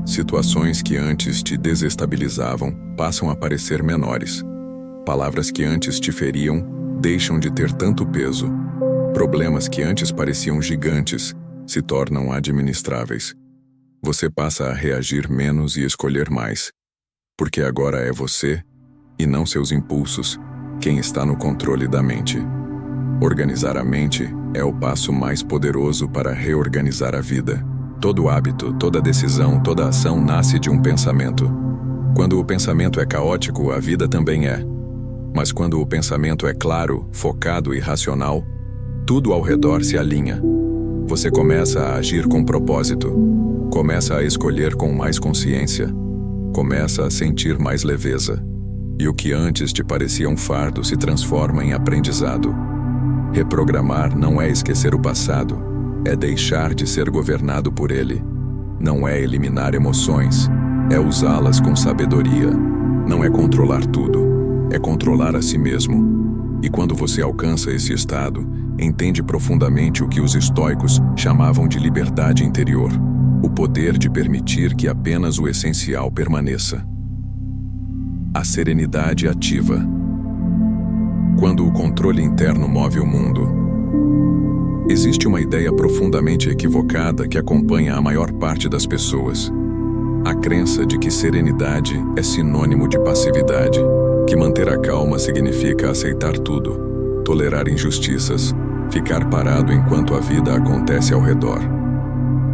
Situações que antes te desestabilizavam passam a parecer menores. Palavras que antes te feriam deixam de ter tanto peso. Problemas que antes pareciam gigantes se tornam administráveis. Você passa a reagir menos e escolher mais. Porque agora é você, e não seus impulsos, quem está no controle da mente. Organizar a mente é o passo mais poderoso para reorganizar a vida. Todo hábito, toda decisão, toda ação nasce de um pensamento. Quando o pensamento é caótico, a vida também é. Mas quando o pensamento é claro, focado e racional, tudo ao redor se alinha. Você começa a agir com propósito, começa a escolher com mais consciência, começa a sentir mais leveza. E o que antes te parecia um fardo se transforma em aprendizado. Reprogramar não é esquecer o passado, é deixar de ser governado por ele. Não é eliminar emoções, é usá-las com sabedoria. Não é controlar tudo, é controlar a si mesmo. E quando você alcança esse estado, entende profundamente o que os estoicos chamavam de liberdade interior, o poder de permitir que apenas o essencial permaneça. A serenidade ativa. Quando o controle interno move o mundo. Existe uma ideia profundamente equivocada que acompanha a maior parte das pessoas. A crença de que serenidade é sinônimo de passividade, que manter a calma significa aceitar tudo, tolerar injustiças, ficar parado enquanto a vida acontece ao redor.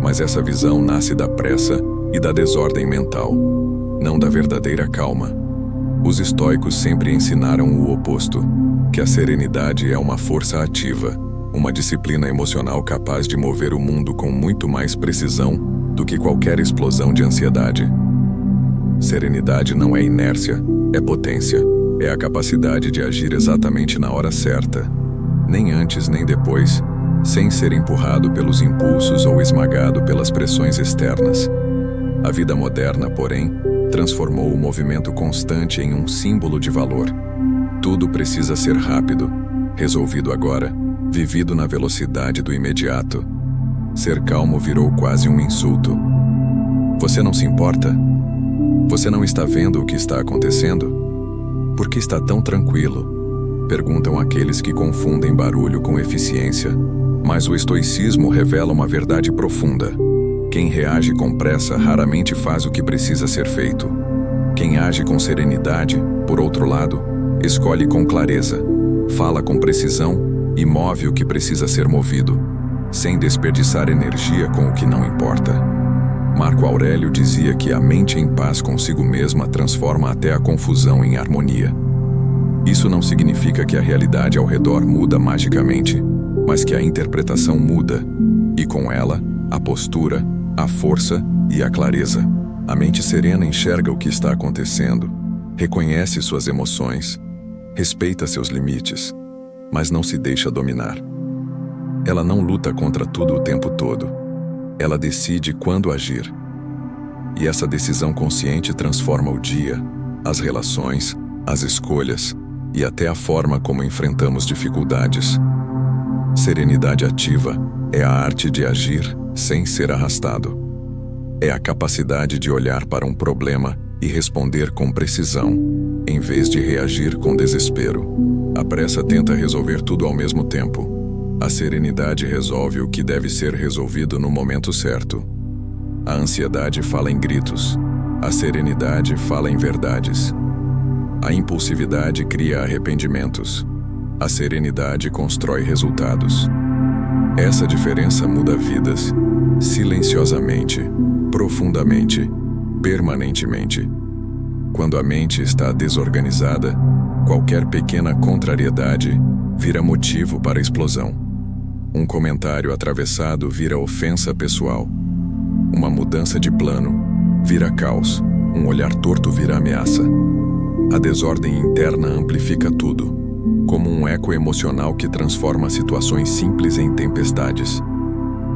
Mas essa visão nasce da pressa e da desordem mental, não da verdadeira calma. Os estoicos sempre ensinaram o oposto, que a serenidade é uma força ativa, uma disciplina emocional capaz de mover o mundo com muito mais precisão do que qualquer explosão de ansiedade. Serenidade não é inércia, é potência, é a capacidade de agir exatamente na hora certa, nem antes nem depois, sem ser empurrado pelos impulsos ou esmagado pelas pressões externas. A vida moderna, porém, transformou o movimento constante em um símbolo de valor. Tudo precisa ser rápido, resolvido agora, vivido na velocidade do imediato. Ser calmo virou quase um insulto. Você não se importa? Você não está vendo o que está acontecendo? Por que está tão tranquilo? Perguntam aqueles que confundem barulho com eficiência. Mas o estoicismo revela uma verdade profunda. Quem reage com pressa raramente faz o que precisa ser feito. Quem age com serenidade, por outro lado, escolhe com clareza, fala com precisão e move o que precisa ser movido, sem desperdiçar energia com o que não importa. Marco Aurélio dizia que a mente em paz consigo mesma transforma até a confusão em harmonia. Isso não significa que a realidade ao redor muda magicamente, mas que a interpretação muda, e com ela, a postura, a força e a clareza. A mente serena enxerga o que está acontecendo, reconhece suas emoções, respeita seus limites, mas não se deixa dominar. Ela não luta contra tudo o tempo todo. Ela decide quando agir. E essa decisão consciente transforma o dia, as relações, as escolhas e até a forma como enfrentamos dificuldades. Serenidade ativa é a arte de agir sem ser arrastado. É a capacidade de olhar para um problema e responder com precisão, em vez de reagir com desespero. A pressa tenta resolver tudo ao mesmo tempo. A serenidade resolve o que deve ser resolvido no momento certo. A ansiedade fala em gritos. A serenidade fala em verdades. A impulsividade cria arrependimentos. A serenidade constrói resultados. Essa diferença muda vidas, silenciosamente, profundamente, permanentemente. Quando a mente está desorganizada, qualquer pequena contrariedade vira motivo para explosão. Um comentário atravessado vira ofensa pessoal. Uma mudança de plano vira caos. Um olhar torto vira ameaça. A desordem interna amplifica tudo, como um eco emocional que transforma situações simples em tempestades.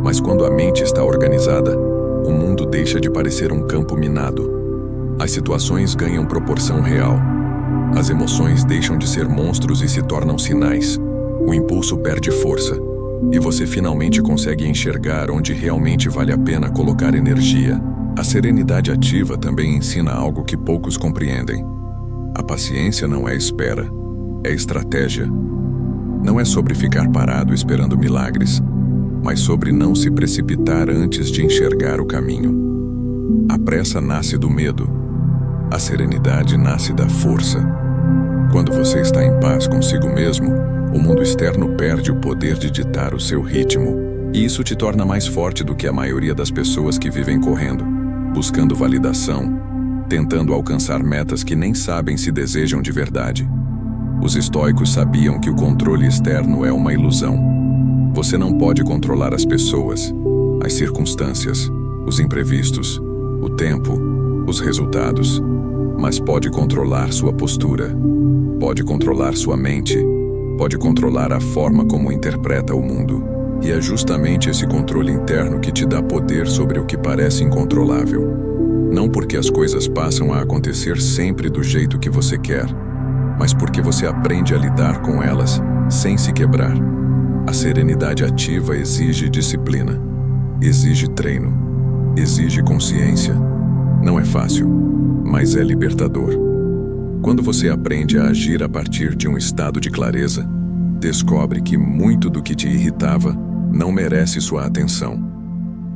Mas quando a mente está organizada, o mundo deixa de parecer um campo minado. As situações ganham proporção real. As emoções deixam de ser monstros e se tornam sinais. O impulso perde força, e você finalmente consegue enxergar onde realmente vale a pena colocar energia. A serenidade ativa também ensina algo que poucos compreendem. A paciência não é espera, é estratégia. Não é sobre ficar parado esperando milagres, mas sobre não se precipitar antes de enxergar o caminho. A pressa nasce do medo. A serenidade nasce da força. Quando você está em paz consigo mesmo, o mundo externo perde o poder de ditar o seu ritmo, e isso te torna mais forte do que a maioria das pessoas que vivem correndo, buscando validação, tentando alcançar metas que nem sabem se desejam de verdade. Os estoicos sabiam que o controle externo é uma ilusão. Você não pode controlar as pessoas, as circunstâncias, os imprevistos, o tempo, os resultados, mas pode controlar sua postura, pode controlar sua mente, pode controlar a forma como interpreta o mundo. E é justamente esse controle interno que te dá poder sobre o que parece incontrolável. Não porque as coisas passam a acontecer sempre do jeito que você quer, mas porque você aprende a lidar com elas sem se quebrar. A serenidade ativa exige disciplina, exige treino, exige consciência. Não é fácil, mas é libertador. Quando você aprende a agir a partir de um estado de clareza, descobre que muito do que te irritava não merece sua atenção.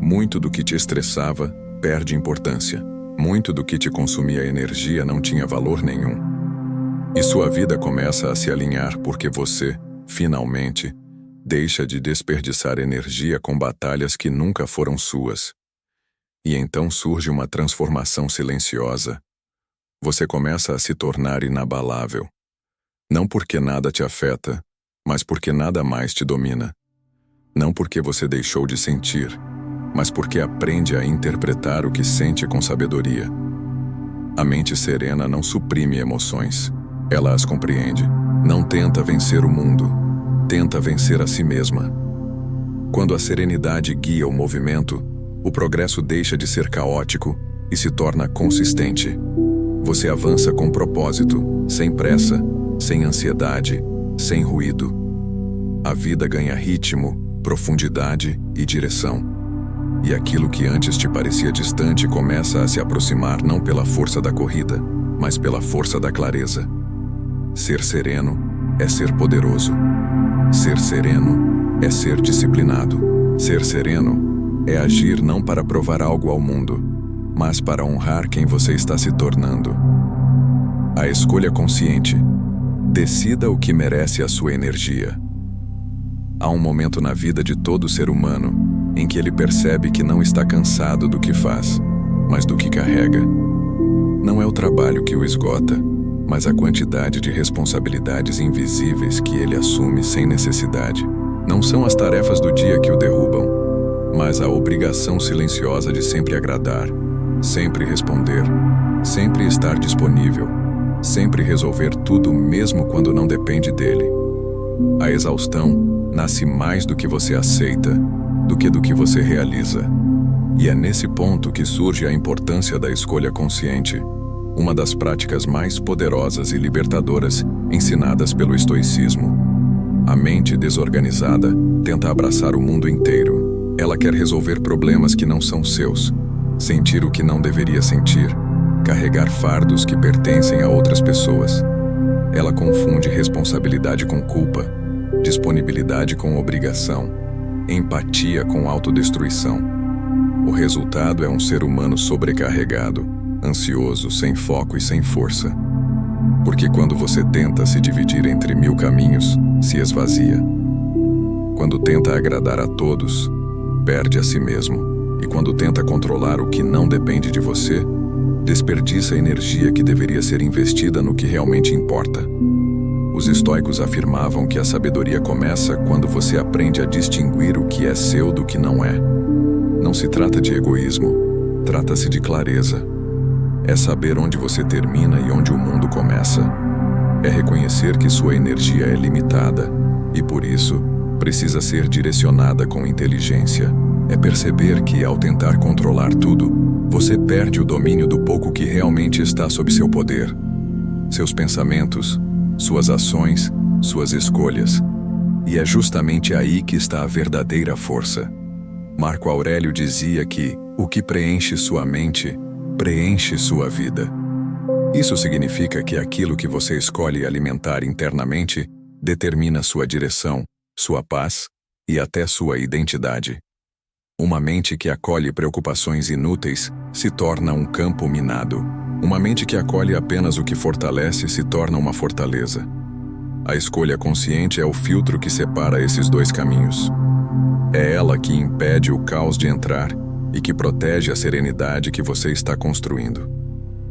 Muito do que te estressava perde importância. Muito do que te consumia energia não tinha valor nenhum. E sua vida começa a se alinhar porque você, finalmente, deixa de desperdiçar energia com batalhas que nunca foram suas. E então surge uma transformação silenciosa. Você começa a se tornar inabalável. Não porque nada te afeta, mas porque nada mais te domina. Não porque você deixou de sentir, mas porque aprende a interpretar o que sente com sabedoria. A mente serena não suprime emoções, ela as compreende. Não tenta vencer o mundo, tenta vencer a si mesma. Quando a serenidade guia o movimento, o progresso deixa de ser caótico e se torna consistente. Você avança com propósito, sem pressa, sem ansiedade, sem ruído. A vida ganha ritmo, profundidade e direção. E aquilo que antes te parecia distante começa a se aproximar não pela força da corrida, mas pela força da clareza. Ser sereno é ser poderoso. Ser sereno é ser disciplinado. Ser sereno é agir não para provar algo ao mundo, mas para honrar quem você está se tornando. A escolha consciente. Decida o que merece a sua energia. Há um momento na vida de todo ser humano em que ele percebe que não está cansado do que faz, mas do que carrega. Não é o trabalho que o esgota, mas a quantidade de responsabilidades invisíveis que ele assume sem necessidade. Não são as tarefas do dia que o derrubam, mas a obrigação silenciosa de sempre agradar, sempre responder, sempre estar disponível, sempre resolver tudo mesmo quando não depende dele. A exaustão nasce mais do que você aceita, do que você realiza. E é nesse ponto que surge a importância da escolha consciente, uma das práticas mais poderosas e libertadoras ensinadas pelo estoicismo. A mente desorganizada tenta abraçar o mundo inteiro. Ela quer resolver problemas que não são seus, sentir o que não deveria sentir, carregar fardos que pertencem a outras pessoas. Ela confunde responsabilidade com culpa, disponibilidade com obrigação, empatia com autodestruição. O resultado é um ser humano sobrecarregado, ansioso, sem foco e sem força. Porque quando você tenta se dividir entre 1000 caminhos, se esvazia. Quando tenta agradar a todos, perde a si mesmo. E quando tenta controlar o que não depende de você, desperdiça energia que deveria ser investida no que realmente importa. Os estoicos afirmavam que a sabedoria começa quando você aprende a distinguir o que é seu do que não é. Não se trata de egoísmo, trata-se de clareza. É saber onde você termina e onde o mundo começa. É reconhecer que sua energia é limitada e, por isso, precisa ser direcionada com inteligência. É perceber que, ao tentar controlar tudo, você perde o domínio do pouco que realmente está sob seu poder. Seus pensamentos, suas ações, suas escolhas. E é justamente aí que está a verdadeira força. Marco Aurélio dizia que o que preenche sua mente, preenche sua vida. Isso significa que aquilo que você escolhe alimentar internamente determina sua direção, sua paz e até sua identidade. Uma mente que acolhe preocupações inúteis se torna um campo minado. Uma mente que acolhe apenas o que fortalece se torna uma fortaleza. A escolha consciente é o filtro que separa esses dois caminhos. É ela que impede o caos de entrar e que protege a serenidade que você está construindo.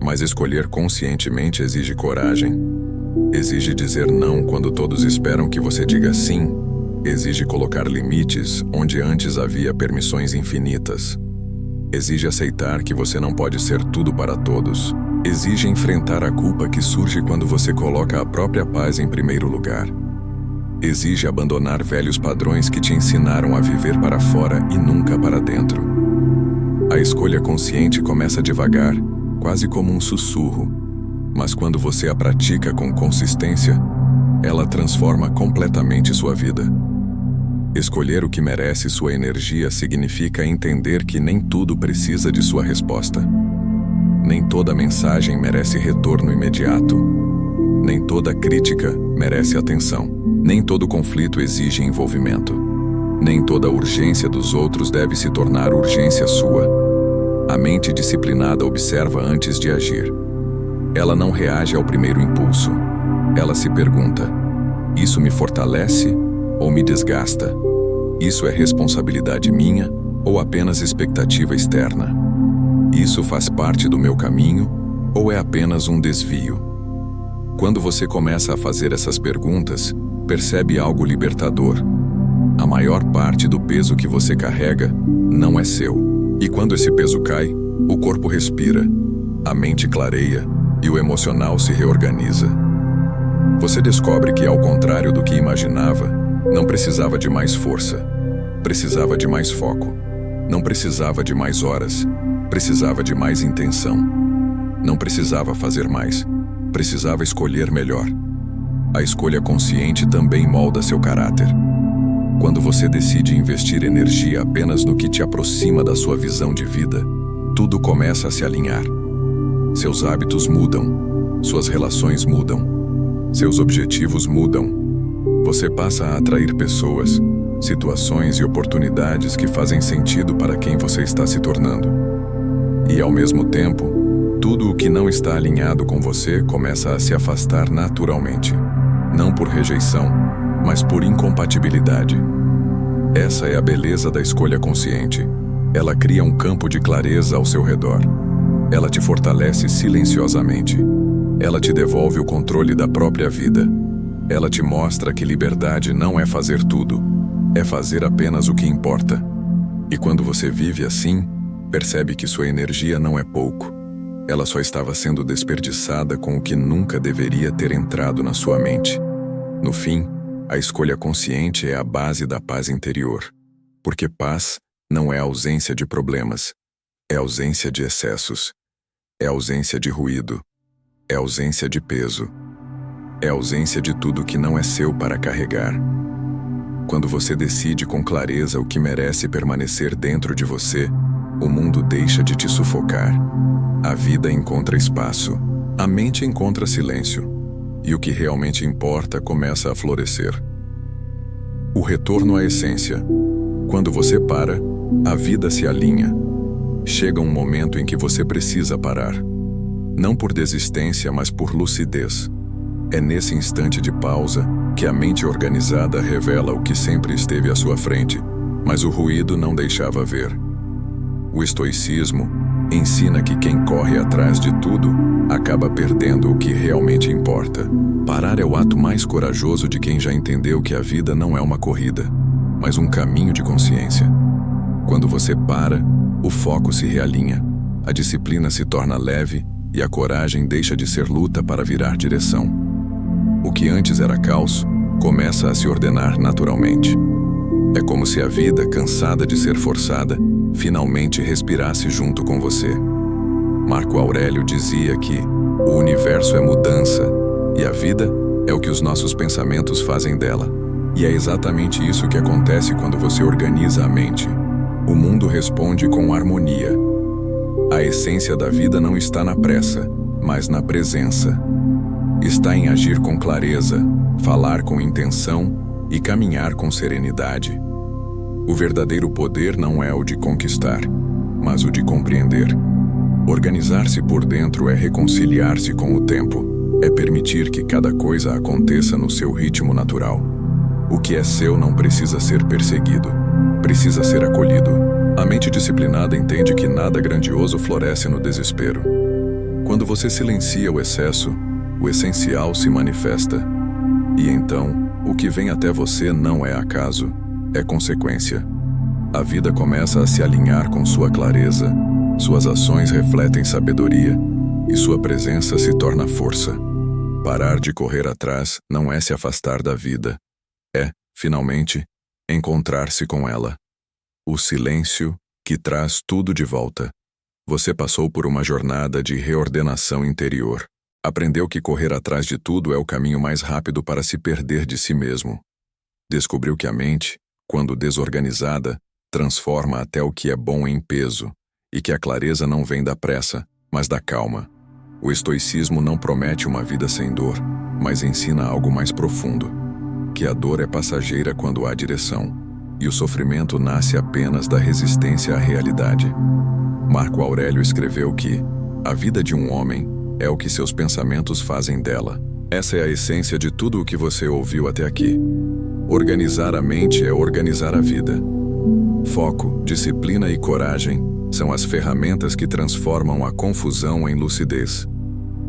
Mas escolher conscientemente exige coragem. Exige dizer não quando todos esperam que você diga sim. Exige colocar limites onde antes havia permissões infinitas. Exige aceitar que você não pode ser tudo para todos. Exige enfrentar a culpa que surge quando você coloca a própria paz em primeiro lugar. Exige abandonar velhos padrões que te ensinaram a viver para fora e nunca para dentro. A escolha consciente começa devagar, quase como um sussurro, mas quando você a pratica com consistência, ela transforma completamente sua vida. Escolher o que merece sua energia significa entender que nem tudo precisa de sua resposta. Nem toda mensagem merece retorno imediato. Nem toda crítica merece atenção. Nem todo conflito exige envolvimento. Nem toda urgência dos outros deve se tornar urgência sua. A mente disciplinada observa antes de agir. Ela não reage ao primeiro impulso. Ela se pergunta: isso me fortalece ou me desgasta? Isso é responsabilidade minha ou apenas expectativa externa? Isso faz parte do meu caminho ou é apenas um desvio? Quando você começa a fazer essas perguntas, percebe algo libertador. A maior parte do peso que você carrega não é seu. E quando esse peso cai, o corpo respira, a mente clareia e o emocional se reorganiza. Você descobre que, ao contrário do que imaginava, não precisava de mais força, precisava de mais foco. Não precisava de mais horas, precisava de mais intenção. Não precisava fazer mais, precisava escolher melhor. A escolha consciente também molda seu caráter. Quando você decide investir energia apenas no que te aproxima da sua visão de vida, tudo começa a se alinhar. Seus hábitos mudam, suas relações mudam, seus objetivos mudam. Você passa a atrair pessoas, situações e oportunidades que fazem sentido para quem você está se tornando. E, ao mesmo tempo, tudo o que não está alinhado com você começa a se afastar naturalmente, não por rejeição, mas por incompatibilidade. Essa é a beleza da escolha consciente. Ela cria um campo de clareza ao seu redor. Ela te fortalece silenciosamente. Ela te devolve o controle da própria vida. Ela te mostra que liberdade não é fazer tudo, é fazer apenas o que importa. E quando você vive assim, percebe que sua energia não é pouco. Ela só estava sendo desperdiçada com o que nunca deveria ter entrado na sua mente. No fim, a escolha consciente é a base da paz interior. Porque paz não é ausência de problemas, é ausência de excessos, é ausência de ruído, é ausência de peso, é ausência de tudo que não é seu para carregar. Quando você decide com clareza o que merece permanecer dentro de você, o mundo deixa de te sufocar. A vida encontra espaço, a mente encontra silêncio, e o que realmente importa começa a florescer. O retorno à essência. Quando você para, a vida se alinha. Chega um momento em que você precisa parar. Não por desistência, mas por lucidez. É nesse instante de pausa que a mente organizada revela o que sempre esteve à sua frente, mas o ruído não deixava ver. O estoicismo ensina que quem corre atrás de tudo acaba perdendo o que realmente importa. Parar é o ato mais corajoso de quem já entendeu que a vida não é uma corrida, mas um caminho de consciência. Quando você para, o foco se realinha, a disciplina se torna leve e a coragem deixa de ser luta para virar direção. O que antes era caos começa a se ordenar naturalmente. É como se a vida, cansada de ser forçada, finalmente respirasse junto com você. Marco Aurélio dizia que o universo é mudança e a vida é o que os nossos pensamentos fazem dela. E é exatamente isso que acontece quando você organiza a mente. O mundo responde com harmonia. A essência da vida não está na pressa, mas na presença. Está em agir com clareza, falar com intenção e caminhar com serenidade. O verdadeiro poder não é o de conquistar, mas o de compreender. Organizar-se por dentro é reconciliar-se com o tempo, é permitir que cada coisa aconteça no seu ritmo natural. O que é seu não precisa ser perseguido, precisa ser acolhido. A mente disciplinada entende que nada grandioso floresce no desespero. Quando você silencia o excesso, o essencial se manifesta. E então, o que vem até você não é acaso, é consequência. A vida começa a se alinhar com sua clareza, suas ações refletem sabedoria, e sua presença se torna força. Parar de correr atrás não é se afastar da vida, é, finalmente, encontrar-se com ela. O silêncio que traz tudo de volta. Você passou por uma jornada de reordenação interior. Aprendeu que correr atrás de tudo é o caminho mais rápido para se perder de si mesmo. Descobriu que a mente, quando desorganizada, transforma até o que é bom em peso, e que a clareza não vem da pressa, mas da calma. O estoicismo não promete uma vida sem dor, mas ensina algo mais profundo, que a dor é passageira quando há direção, e o sofrimento nasce apenas da resistência à realidade. Marco Aurélio escreveu que a vida de um homem é o que seus pensamentos fazem dela. Essa é a essência de tudo o que você ouviu até aqui. Organizar a mente é organizar a vida. Foco, disciplina e coragem são as ferramentas que transformam a confusão em lucidez.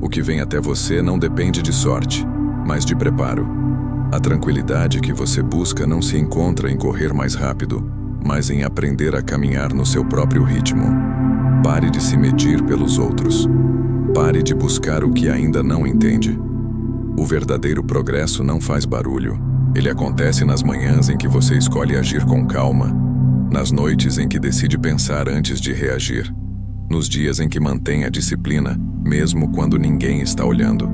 O que vem até você não depende de sorte, mas de preparo. A tranquilidade que você busca não se encontra em correr mais rápido, mas em aprender a caminhar no seu próprio ritmo. Pare de se medir pelos outros. Pare de buscar o que ainda não entende. O verdadeiro progresso não faz barulho. Ele acontece nas manhãs em que você escolhe agir com calma, nas noites em que decide pensar antes de reagir, nos dias em que mantém a disciplina, mesmo quando ninguém está olhando.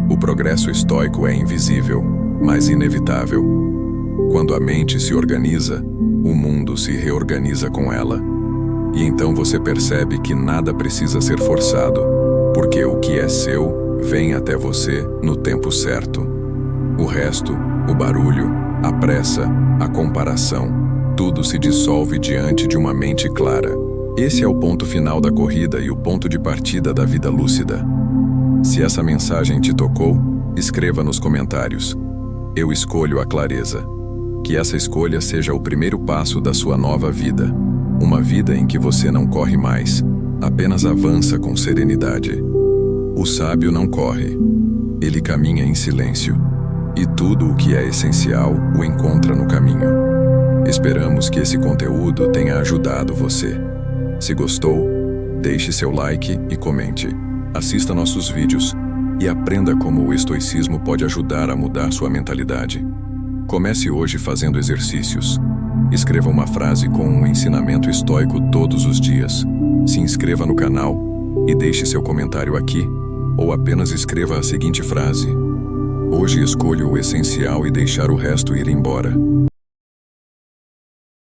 O progresso estoico é invisível, mas inevitável. Quando a mente se organiza, o mundo se reorganiza com ela. E então você percebe que nada precisa ser forçado, porque o que é seu vem até você no tempo certo. O resto, o barulho, a pressa, a comparação, tudo se dissolve diante de uma mente clara. Esse é o ponto final da corrida e o ponto de partida da vida lúcida. Se essa mensagem te tocou, escreva nos comentários. Eu escolho a clareza. Que essa escolha seja o primeiro passo da sua nova vida. Uma vida em que você não corre mais, apenas avança com serenidade. O sábio não corre. Ele caminha em silêncio. E tudo o que é essencial o encontra no caminho. Esperamos que esse conteúdo tenha ajudado você. Se gostou, deixe seu like e comente. Assista nossos vídeos e aprenda como o estoicismo pode ajudar a mudar sua mentalidade. Comece hoje fazendo exercícios. Escreva uma frase com um ensinamento estoico todos os dias. Se inscreva no canal e deixe seu comentário aqui, ou apenas escreva a seguinte frase: hoje escolho o essencial e deixar o resto ir embora.